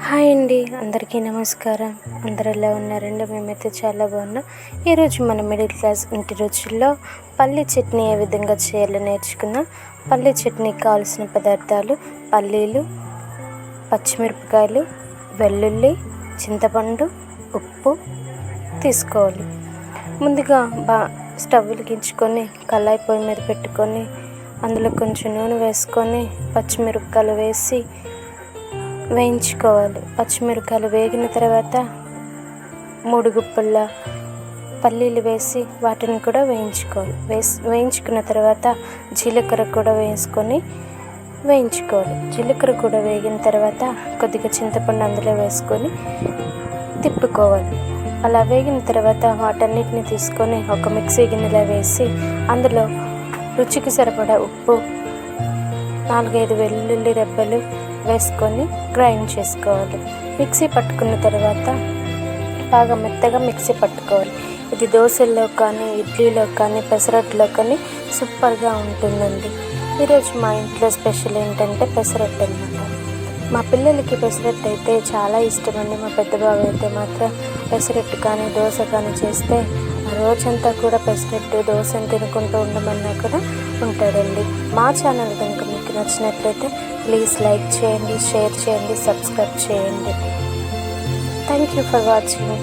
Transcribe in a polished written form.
Hi అండి, అందరికీ నమస్కారం. అందరు ఎలా ఉన్నారండి? మేమైతే చాలా బాగున్నాం. ఈరోజు మన మిడిల్ క్లాస్ ఇంటి రుచుల్లో పల్లీ చట్నీ ఏ విధంగా చేయాలో నేర్చుకుందాం. పల్లీ చట్నీకి కావాల్సిన పదార్థాలు: పల్లీలు, పచ్చిమిరపకాయలు, వెల్లుల్లి, చింతపండు, ఉప్పు తీసుకోవాలి. ముందుగా స్టవ్ వెలిగించుకొని కళాయి పొయ్యి మీద పెట్టుకొని అందులో కొంచెం నూనె వేసుకొని పచ్చిమిరపకాయలు వేసి వేయించుకోవాలి. పచ్చిమిరపకాయలు వేగిన తర్వాత 3 గుప్పల పల్లీలు వేసి వాటిని కూడా వేయించుకోవాలి. వేయించుకున్న తర్వాత జీలకర్ర కూడా వేసుకొని వేయించుకోవాలి. జీలకర్ర కూడా వేగిన తర్వాత కొద్దిగా చింతపండు అందులో వేసుకొని తిప్పుకోవాలి. అలా వేగిన తర్వాత వాటన్నిటిని తీసుకొని ఒక మిక్సీ గిన్నెలో వేసి అందులో రుచికి సరిపడా ఉప్పు, 4-5 వెల్లుల్లి రెబ్బలు వేసుకొని గ్రైండ్ చేసుకోవాలి. మిక్సీ పట్టుకున్న తర్వాత బాగా మెత్తగా మిక్సీ పట్టుకోవాలి. ఇది దోశల్లో కానీ, ఇడ్లీలో కానీ, పెసరట్టులో కానీ సూపర్గా ఉంటుందండి. ఈరోజు మా ఇంట్లో స్పెషల్ ఏంటంటే పెసరట్టు అన్నమాట. మా పిల్లలకి పెసరట్టు అయితే చాలా ఇష్టమండి. మా పెద్ద బాబు అయితే మాత్రం పెసరట్టు కానీ, దోశ కానీ చేస్తే రోజంతా కూడా పెసరట్టు, దోశను తినుకుంటూ ఉండమన్నా కూడా ఉంటాడండి. మా ఛానల్ కనుక మీకు నచ్చినట్లయితే ప్లీజ్ లైక్ చేయండి, షేర్ చేయండి, సబ్స్క్రైబ్ చేయండి. Thank you for watching.